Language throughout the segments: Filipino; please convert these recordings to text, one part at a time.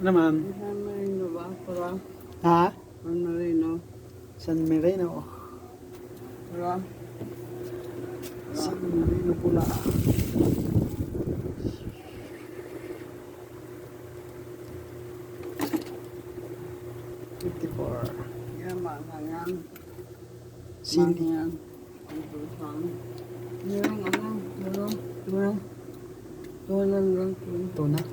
Naman. San Marino ba? Para? Ha? San Marino. San Marino. Para? San Marino pula. Yan, yan. Sili. Yan. Ito saan? Yan, ano? Tulong. Tulong lang. Tuna.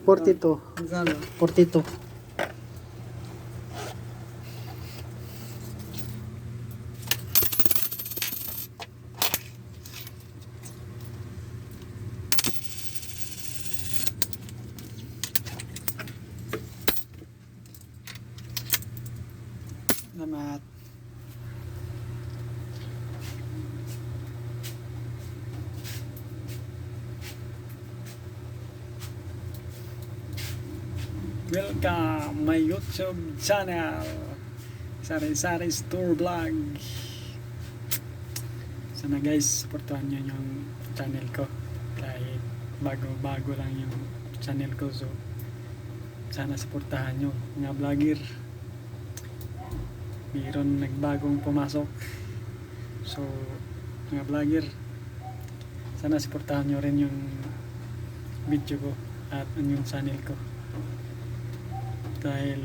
Portito. Magkano? 42. Salamat. Welcome my YouTube channel, Sari-Sari Store Vlog. Sana guys, supportahan nyo yung channel ko kahit bago lang yung channel ko, so sana supportahan nyo mga vlogger. Mayroon nagbagong pumasok, so mga vlogger, sana supportahan nyo rin yung video ko at yung channel ko, dahil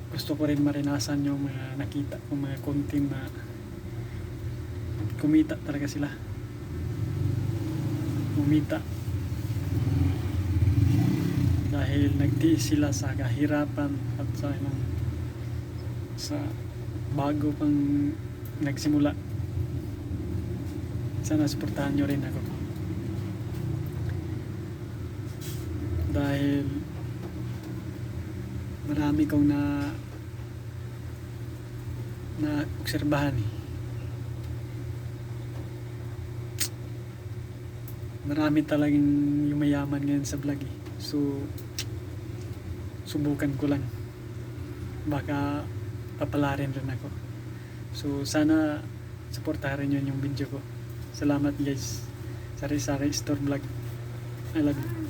gusto ko rin marinasan yung mga nakita kong mga content na kumita talaga sila, dahil nagtiis sila sa kahirapan at sa bago pang nagsimula. Sana suportahan nyo rin ako, dahil marami kong na obserbahan marami talagang yumayaman ngayon sa vlog so subukan ko lang, baka papalarin rin ako. So sana suportahan rin yun yung video ko. Salamat guys. Sari-Sari Store Vlog. I love you.